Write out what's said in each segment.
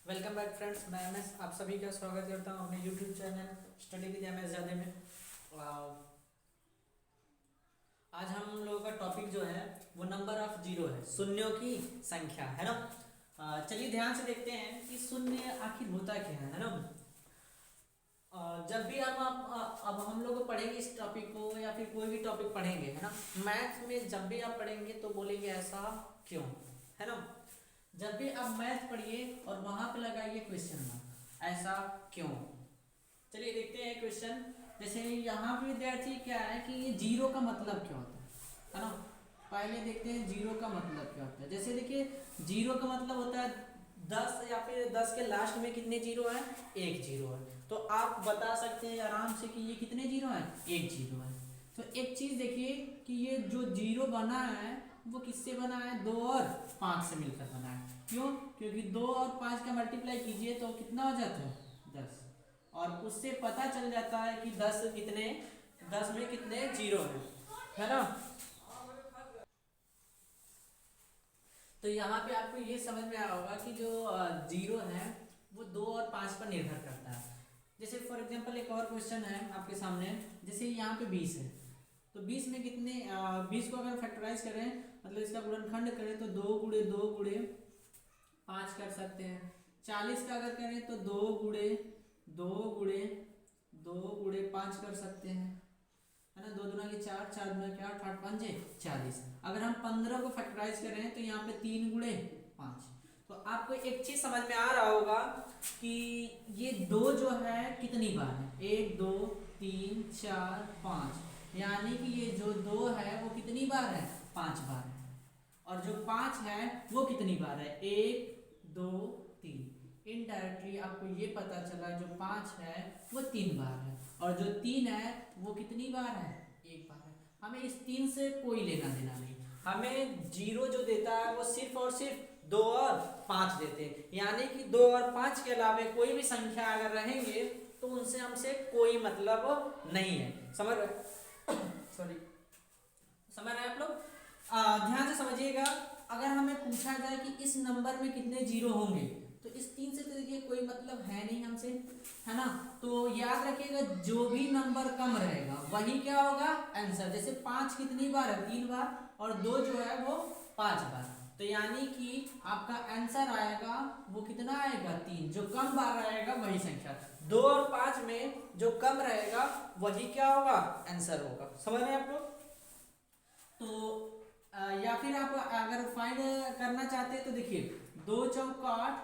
Welcome back friends, मैं MS आप सभी का स्वागत करता हूं अपने YouTube channel study with MS ज़्यादा में। आज हम लोगों का टॉपिक जो है वो नंबर ऑफ जीरो है, शून्यों की संख्या है ना। चलिए ध्यान से देखते हैं कि शून्य आखिर होता क्या है ना। जब भी अब हम लोग पढ़ेंगे इस टॉपिक को या फिर कोई भी टॉपिक पढ़ेंगे है ना, मैथ में जब भी आप पढ़ेंगे तो बोलेंगे ऐसा क्यों, है ना। जब भी आप मैथ पढ़िए और वहां पे लगाइए क्वेश्चन मार्क, ऐसा क्यों। चलिए देखते हैं क्वेश्चन। जैसे यहाँ पे विद्यार्थी क्या है कि ये जीरो का मतलब क्या होता है ना। पहले देखते हैं जीरो का मतलब क्या होता है। जैसे देखिए जीरो का मतलब होता है 10 या फिर 10 के लास्ट में कितने जीरो है, एक जीरो है। तो आप बता सकते हैं आराम से कि ये कितने जीरो है, एक जीरो है। तो एक चीज देखिए कि ये जो जीरो बना है वो किससे बना है, 2 और 5 से मिलकर बना है। क्यों? क्योंकि 2 और 5 का मल्टीप्लाई कीजिए तो कितना हो जाता है, 10। और उससे पता चल जाता है कि 10 में कितने जीरो है ना। तो यहाँ पे आपको ये समझ में आया होगा कि जो जीरो है वो 2 और 5 पर निर्भर करता है। जैसे फॉर एग्जांपल एक और क्वेश्चन है आपके सामने। जैसे यहाँ पे 20 है तो 20 में कितने 20 को अगर फैक्टराइज करें मतलब इसका गुणनखंड करें तो 2 गुणे 2 गुणे 5 कर सकते हैं। 40 का अगर करें तो 2 गुणे 2 गुणे 2 गुणे 5 कर सकते हैं, है ना। 2 दूना की 4, 4 दूना की 8, 8 5 40। अगर हम 15 को फैक्टराइज करें तो यहाँ पे 3 गुणे 5। तो आपको एक चीज समझ में आ रहा होगा कि ये 2 जो है कितनी बार है, 1 2 3 4 5, यानी कि ये जो 2 है वो कितनी बार है, 5 बार है। और जो 5 है वो कितनी बार है, 1 2 3। इनडायरेक्टली आपको ये पता चला जो 5 है वो 3 बार है और जो 3 है वो कितनी बार है, एक बार है। हमें इस 3 से कोई लेना देना नहीं। हमें जीरो जो देता है वो सिर्फ और सिर्फ 2 और 5 देते हैं, यानी कि 2 और 5 के अलावा कोई भी संख्या अगर रहेंगे तो उनसे हमसे कोई मतलब नहीं है। समझ सॉरी समझ रहे हैं आप लोग। ध्यान से समझिएगा। अगर हमें पूछा जाए कि इस नंबर में कितने जीरो होंगे तो इस 3 से तो देखिए कोई मतलब है नहीं हमसे, है ना। तो याद रखिएगा जो भी नंबर कम रहेगा वही क्या होगा, आंसर। जैसे 5 कितनी बार है, 3 बार, और 2 जो है वो 5 बार। तो यानी कि आपका आंसर आएगा वो कितना आएगा, 3। जो कम बार रहेगा वही संख्या। 2 और 5 में जो कम रहेगा वही क्या होगा, आंसर होगा। समझ रहे हैं आप लोग। तो या फिर आप अगर फाइंड करना चाहते हैं तो देखिए 2 चौका 8,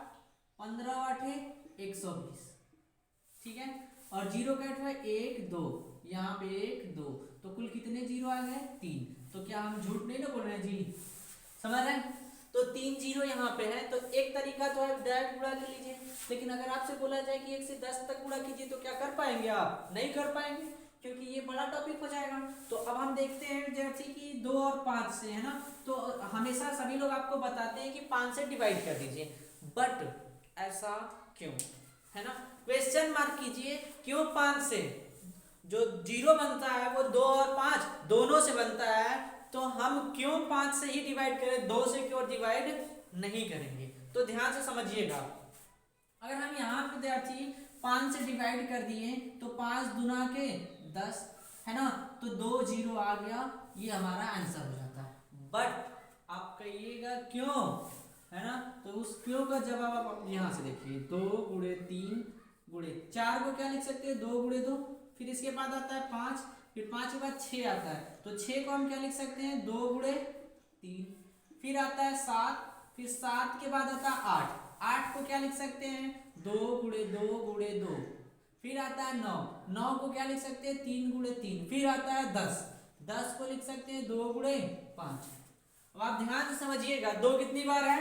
15 आठे 120, ठीक है। और जीरो का है 1 2, यहाँ पे 1 2, तो कुल कितने जीरो आ गए, 3। तो क्या हम झूठ नहीं ना बोल रहे हैं जी, समझ रहे हैं। तो 3 जीरो यहाँ पे है। तो एक तरीका तो है डायरेक्ट गुणा कर लीजिए, लेकिन अगर आपसे बोला जाए कि 1 से 10 तक गुणा कीजिए तो क्या कर पाएंगे आप, नहीं कर पाएंगे क्योंकि ये बड़ा टॉपिक हो जाएगा। तो अब हम देखते हैं जैसे कि 2 और 5 से, है ना। तो हमेशा सभी लोग आपको बताते हैं कि 5 से डिवाइड कर दीजिए, बट ऐसा क्यों, है ना। क्वेश्चन मार्क कीजिए, क्यों 5 से। जो जीरो बनता है वो 2 और 5 दोनों से बनता है, तो हम क्यों 5 से ही डिवाइड करें, 2 से क्यों डिवाइड नहीं करेंगे। तो ध्यान से समझिएगा। अगर हम यहाँ पे विद्यार्थी 5 से डिवाइड कर दिए तो 5 दुना के 10, है ना। तो 2 जीरो आ गया, ये हमारा आंसर हो जाता है। बट आप कहिएगा क्यों, है ना। तो उस क्यों का जवाब आप यहाँ से देखिए, 2 गुणे 3 गुणे 4 को क्या लिख सकते हैं, 2 गुणे 2। फिर इसके बाद आता है 5, फिर 5 के बाद 6 आता है, तो 6 को हम क्या लिख सकते हैं, 2 गुणे 3। फिर आता है 7, फिर 7 के बाद आता है 8, 8 को क्या लिख सकते हैं, 2 गुणे 2 गुणे 2। फिर आता है 9, 9 को क्या लिख सकते हैं, 3 गुणे 3। फिर आता है 10, 10 को लिख सकते हैं 2 गुणे 5। अब आप ध्यान से समझिएगा, 2 कितनी बार है,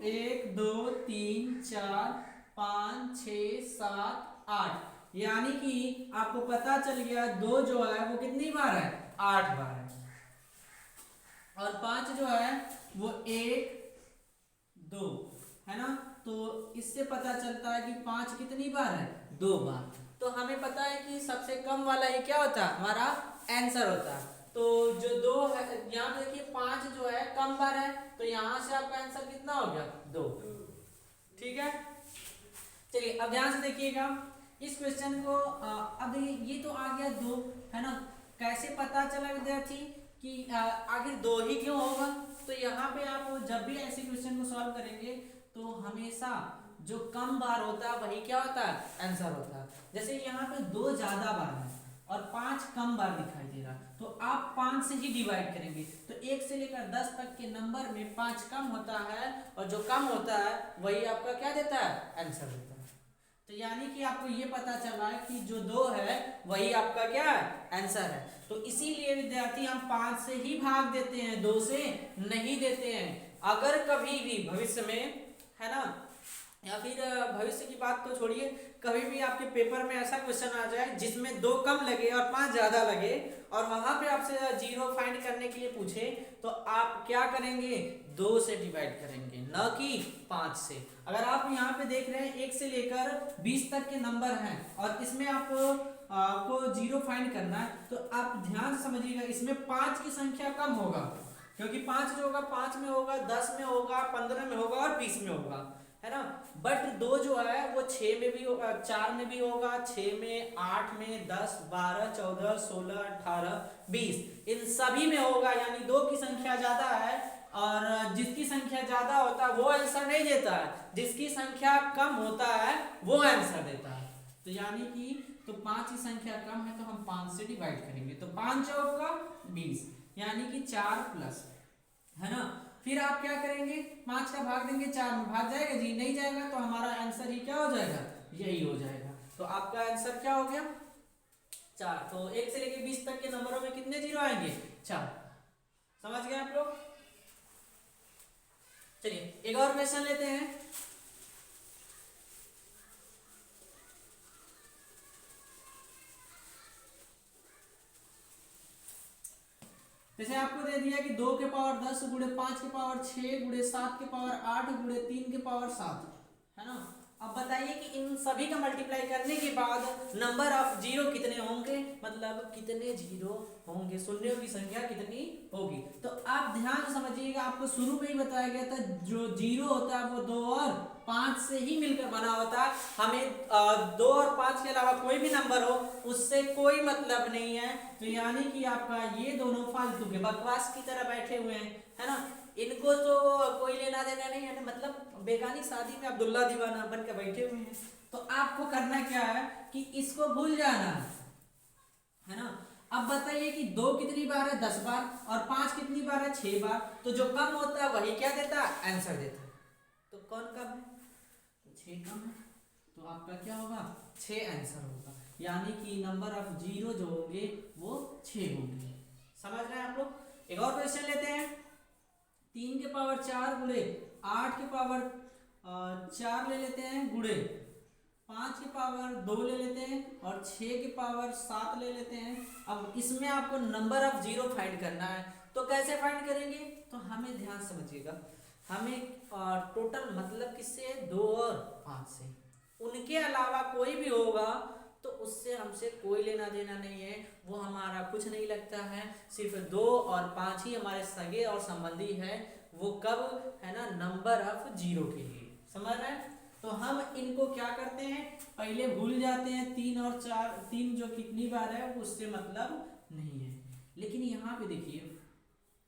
1 2 3 4 5 6 7 8, यानी कि आपको पता चल गया 2 जो है वो कितनी बार है, 8 बार है। और 5 जो है वो 1 2, है ना। तो इससे पता चलता है कि 5 कितनी बार है, 2 बार। तो हमें पता है कि सबसे कम वाला ये क्या होता है, हमारा आंसर होता है। तो जो 2 है, यहाँ पे देखिए 5 जो है कम बार है, तो यहाँ से आपका आंसर कितना हो गया, 2। ठीक है। चलिए अब ध्यान से देखिएगा इस क्वेश्चन को। अब ये तो आ गया 2, है ना। कैसे पता चला विद्यार्थी कि आखिर 2 ही क्यों होगा? तो यहाँ पे आप जब भी ऐसे क्वेश्चन को सॉल्व करेंगे तो हमेशा जो कम बार होता है वही क्या होता है, आंसर होता है। जैसे यहाँ पे 2 ज्यादा बार है और 5 कम बार दिखाई दे रहा, तो आप 5 से ही डिवाइड करेंगे। तो 1 से लेकर 10 तक के नंबर में 5 कम होता है और जो कम होता है वही आपका क्या देता है, आंसर देता है। तो यानी कि आपको ये पता चला है कि जो 2 है वही आपका क्या है, आंसर है। तो इसीलिए विद्यार्थी हम 5 से ही भाग देते हैं, 2 से नहीं देते हैं। अगर कभी भी भविष्य में, है ना, या फिर भविष्य की बात तो छोड़िए, कभी भी आपके पेपर में ऐसा क्वेश्चन आ जाए जिसमें 2 कम लगे और 5 ज्यादा लगे और वहां पे आपसे 0 फाइंड करने के लिए पूछे, तो आप क्या करेंगे, 2 से डिवाइड करेंगे, न कि 5 से। अगर आप यहाँ पे देख रहे हैं 1 से लेकर 20 तक के नंबर हैं और इसमें आपको 0 फाइंड करना है, तो आप ध्यान से समझिएगा इसमें 5 की संख्या कम होगा, क्योंकि 5 जो होगा 5 में होगा, 10 में होगा, 15 में होगा और 20 में होगा, है ना। बट 2 जो है वो 6 में भी होगा, 4 में भी होगा, 6 में, 8 में, 10, 12, 14, 16, 18, 20 इन सभी में होगा। यानी 2 की संख्या ज्यादा है और जिसकी संख्या ज्यादा होता है वो आंसर नहीं देता है, जिसकी संख्या कम होता है वो आंसर देता है। तो यानी कि तो 5 की संख्या कम है तो हम 5 से डिवाइड करेंगे, तो 5 चौक का 20, यानी कि 4 प्लस, है ना। फिर आप क्या करेंगे, 5 का भाग देंगे 4 में, भाग जाएगा जी, नहीं जाएगा, तो हमारा आंसर ही क्या हो जाएगा, यही हो जाएगा। तो आपका आंसर क्या हो गया, 4। तो 1 से लेकर 20 तक के नंबरों में कितने 0 आएंगे, 4। समझ गए आप लोग। चलिए एक और क्वेश्चन लेते हैं। जैसे आपको दे दिया कि 2 के पावर 10 गुणे 5 के पावर 6 गुणे 7 के पावर 8 गुणे 3 के पावर 7, है ना। अब बताइए कि इन सभी का मल्टीप्लाई करने के बाद नंबर ऑफ 0 कितने होंगे, मतलब कितने 0 होंगे, शून्यों की संख्या कितनी होगी। तो आप ध्यान से समझिएगा, आपको शुरू में ही बताया गया था जो 0 होता है वो 2 और 5 से ही मिलकर बना होता है। हमें 2 और 5 के अलावा कोई भी नंबर हो उससे कोई मतलब नहीं है। तो यानी कि आपका ये दोनों फालतू के बकवास की तरह बैठे हुए हैं, है ना। इनको तो कोई लेना देना नहीं है, मतलब बेगानी शादी में अब्दुल्ला दीवाना बन के बैठे हुए हैं। तो आपको करना क्या है कि इसको भूल जाना है ना। अब बताइए कि 2 कितनी बार है, 10 बार, और 5 कितनी बार है, 6 बार। तो जो कम होता है वही क्या देता है, आंसर देता है। तो कौन कम है, तो 6 कम है, तो आपका क्या होगा, 6 आंसर होगा। यानी कि नंबर ऑफ 0 जो होंगे वो 6 होंगे। समझ रहे हैं आप लोग। एक और क्वेश्चन लेते हैं। 3 के पावर 4 गुणे 8 के पावर 4 ले लेते हैं, गुणे 5 के पावर 2 ले लेते हैं और 6 के पावर 7 ले लेते हैं। अब इसमें आपको नंबर ऑफ 0 फाइंड करना है, तो कैसे फाइंड करेंगे, तो हमें ध्यान समझिएगा, हमें टोटल मतलब किससे, 2 और 5 से। उनके अलावा कोई भी होगा तो उससे हमसे कोई लेना देना नहीं है, वो हमारा कुछ नहीं लगता है। सिर्फ 2 और 5 ही हमारे सगे और संबंधी है, वो कब, है ना, नंबर ऑफ 0 के लिए। समझ रहे हैं। तो हम इनको क्या करते हैं, पहले भूल जाते हैं। 3 और 4, 3 जो कितनी बार है उससे मतलब नहीं है। लेकिन यहाँ पे देखिए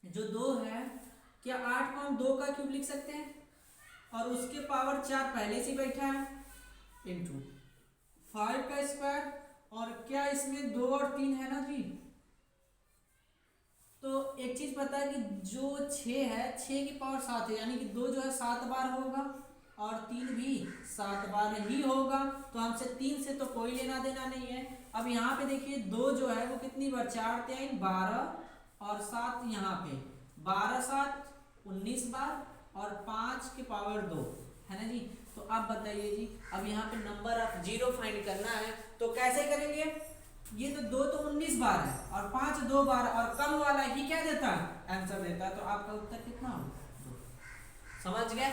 जो 2 है, क्या 8 को हम 2 का क्यूब लिख सकते हैं, और उसके पावर 4 पहले से बैठा है, इंटू 5 का स्क्वायर, और क्या इसमें 2 और 3 है ना जी। तो एक चीज पता है कि जो 6 है, 6 की पावर 7 है, यानी कि 2 जो है 7 बार होगा और 3 भी 7 बार ही होगा। तो हमसे 3 से तो कोई लेना देना नहीं है। अब यहाँ पे देखिए 2 जो है वो कितनी बार, 4 3 12 और 7 यहाँ पे 12 7 19 बार और 5 की पावर 2, है ना जी। तो आप बताइए जी, अब यहाँ पे नंबर ऑफ 0 फाइंड करना है तो कैसे करेंगे। ये तो 2 तो 19 बार है और 5 2 बार, और कम वाला ही क्या देता है, आंसर देता है। तो आपका उत्तर कितना होगा, 2। समझ गए।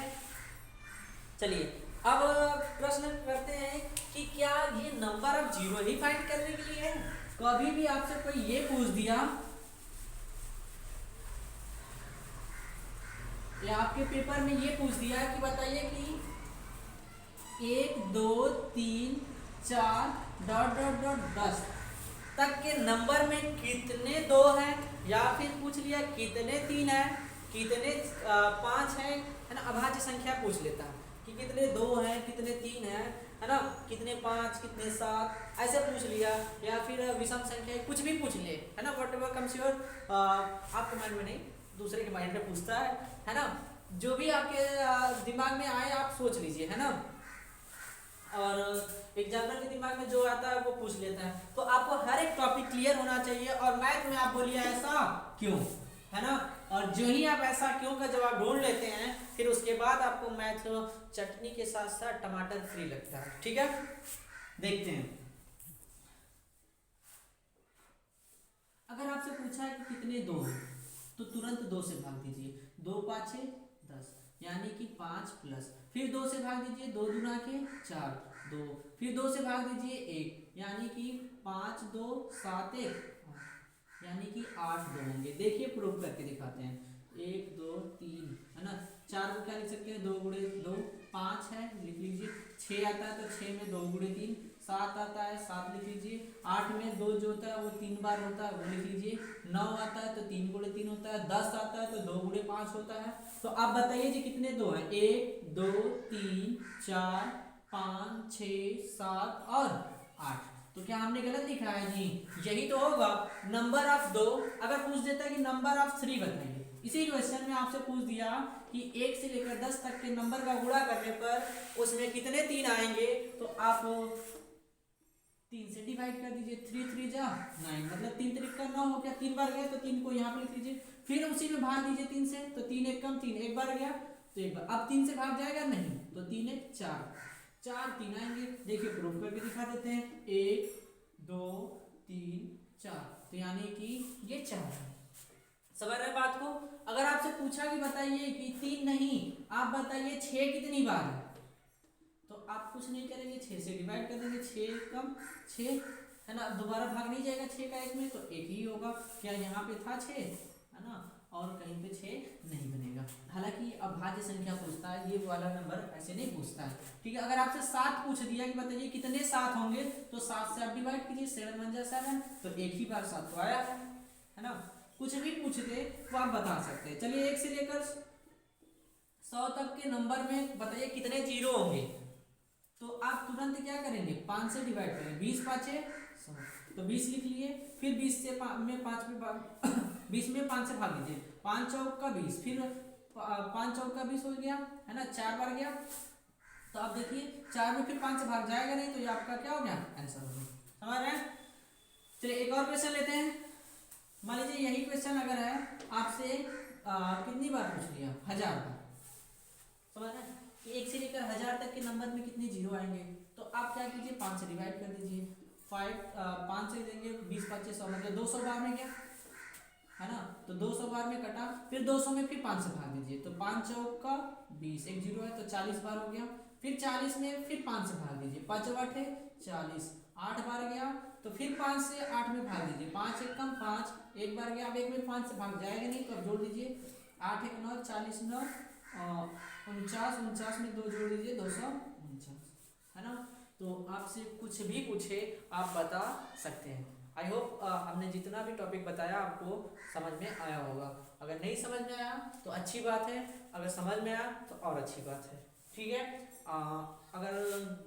चलिए अब प्रश्न करते हैं कि क्या ये नंबर ऑफ 0 ही फाइंड करने के लिए है। कभी भी आपसे कोई ये पूछ दिया या आपके पेपर में ये पूछ दिया कि बताइए कि 1 2 3 4 डॉट डॉट डॉट 10 तक के नंबर में कितने दो हैं, या फिर पूछ लिया कितने तीन है, कितने पाँच है ना। अभाज्य संख्या पूछ लेता कि कितने दो हैं, कितने तीन है ना, कितने पाँच, कितने सात, ऐसे पूछ लिया। या फिर विषम संख्या कुछ भी पूछ ले, है ना, वट एवर कम्स योर आपके माइंड में नहीं, दूसरे के माइंड में पूछता है ना। जो भी आपके दिमाग में आए आप सोच लीजिए, है ना। और एग्जाम्पल के दिमाग में जो आता है वो पूछ लेता है। तो आपको हर एक टॉपिक क्लियर होना चाहिए। और मैथ में आप बोलिए ऐसा क्यों, है ना। और जो ही आप ऐसा क्यों का जवाब ढूंढ लेते हैं, फिर उसके बाद आपको मैथ चटनी के साथ साथ टमाटर फ्री लगता है। ठीक है, देखते हैं। अगर आपसे पूछा है कि कितने दो हैं, तो तुरंत दो से भाग दीजिए। 2 5 6 10, यानी कि 5 प्लस, फिर 2 से भाग दीजिए, 2 दूना के 4 2, फिर 2 से भाग दीजिए 1, यानी कि 5 2 7 1 8, यानी कि 8 दो होंगे। देखिए प्रूफ करके दिखाते हैं। 1 2 3, है ना। 4 को क्या लिख सकते हैं, 2 गुणे 2, 5 है लिख लीजिए। 6 आता है तो 6 में 2 गुणे 3, 7 आता है 7 लिख लीजिए। 8 में 2 जो होता है वो 3 बार होता है, वो लिख लीजिए। 9 आता है तो 3 गुणे 3 होता है। 10 आता है तो 2 गुणे 5 होता है। तो आप बताइए जी कितने दो हैं। 1 2 3 4 5 6 7 और 8। तो क्या हमने गलत लिखा है जी, यही तो होगा। नंबर ऑफ दो, अगर पूछ देता है कि नंबर ऑफ 3 बताइए, इसी क्वेश्चन में आपसे पूछ दिया कि 1 से लेकर 10 तक के नंबर का गुणा करने पर उसमें कितने 3 आएंगे, तो आप 3 से डिवाइड कर दीजिए। 3 3 जा 9, मतलब 3 3 का 9 हो गया। 3 बार गया तो 3 को यहाँ पर लिख लीजिए, फिर उसी में भाग दीजिए 3 से, तो 3 1 कम 3 एक बार गया तो एक बार। अब 3 से भाग जाएगा नहीं, तो 3 1 4 4 3 आएंगे। देखिए प्रूफ करके दिखा देते हैं। 1 2 3 4, तो यानी कि ये 4 है। समझ रहे बात को। अगर आपसे पूछा कि बताइए कि 3 नहीं, आप बताइए 6 कितनी बार है, तो आप कुछ नहीं करेंगे, 6 से डिवाइड कर देंगे। 6 कम 6, है ना। दोबारा भाग नहीं जाएगा 6 का 1 में, तो एक ही होगा। क्या यहाँ पे था 6, है ना, और कहीं पे 6 नहीं बनेगा। हालांकि अभाज्य संख्या पूछता है, ये वाला नंबर ऐसे नहीं पूछता है। ठीक है, अगर आपसे 7 पूछ दिया कि बताइए कितने 7 होंगे, तो 7 से आप डिवाइड कीजिए। 7 1 जा 7, तो एक ही बार 7 तो आया है ना। कुछ भी पूछते तो आप बता सकते हैं। चलिए 1 से लेकर 100 तक के नंबर में बताइए कितने जीरो होंगे, तो आप तुरंत क्या करेंगे, 5 से डिवाइड करेंगे। 20 5 100, तो 20 लिख लिए। फिर 20 से 5 में 20 में 5 से भाग दीजिए। 5 चौक का 20, फिर 5 चौक का 20 हो गया, है ना, 4 बार गया। तो आप देखिए 4 में फिर 5 से भाग जाएगा नहीं, तो ये आपका क्या हो गया, आंसर हो गया। समझ रहे हैं। चलिए एक और क्वेश्चन लेते हैं। मान लीजिए यही क्वेश्चन अगर है आपसे कितनी बार पूछ लिया, 1000 बार। समझ रहे हैं कि 1 से लेकर 1000 तक के नंबर में कितने जीरो आएंगे, तो आप क्या कीजिए, 5 से डिवाइड कर दीजिए। 5 से देंगे 20 5 100, मतलब 200 बार में गया, है ना। तो 200 बार में कटा, फिर 200 में फिर 5 से भाग दीजिए। तो 5 चौक का 20, एक जीरो है तो 40 बार हो गया। फिर 40 में फिर 5 से भाग दीजिए। 5 8 40, 8 बार गया, तो फिर 5 से 8 में भाग दीजिए। 5 1 कम 5, एक बार गया। अब एक में 5 से भाग जाएगा नहीं, तो अब जोड़ दीजिए। 8 1 9 40 9 49, 49 में 2 जोड़ दीजिए, 249, है ना। तो आपसे कुछ भी पूछे आप बता सकते हैं। आई होप हमने जितना भी टॉपिक बताया आपको समझ में आया होगा। अगर नहीं समझ में आया तो अच्छी बात है, अगर समझ में आया तो और अच्छी बात है। ठीक है, अगर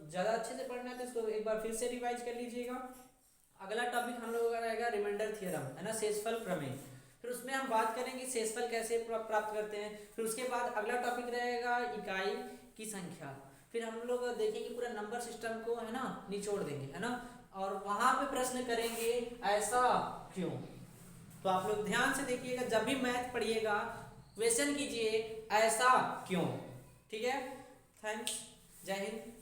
ज़्यादा अच्छे से पढ़ना है तो इसको एक बार फिर से रिवाइज कर लीजिएगा। अगला टॉपिक हम लोगों का रहेगा रिमाइंडर थ्योरम, है ना, शेषफल प्रमेय। फिर उसमें हम बात करेंगे शेषफल कैसे प्राप्त करते हैं। फिर उसके बाद अगला टॉपिक रहेगा इकाई की संख्या। फिर हम लोग देखेंगे पूरा नंबर सिस्टम को, है ना, निचोड़ देंगे, है ना। और वहां पे प्रश्न करेंगे ऐसा क्यों। तो आप लोग ध्यान से देखिएगा, जब भी मैथ पढ़िएगा क्वेश्चन कीजिए ऐसा क्यों। ठीक है, थैंक्स, जय हिंद।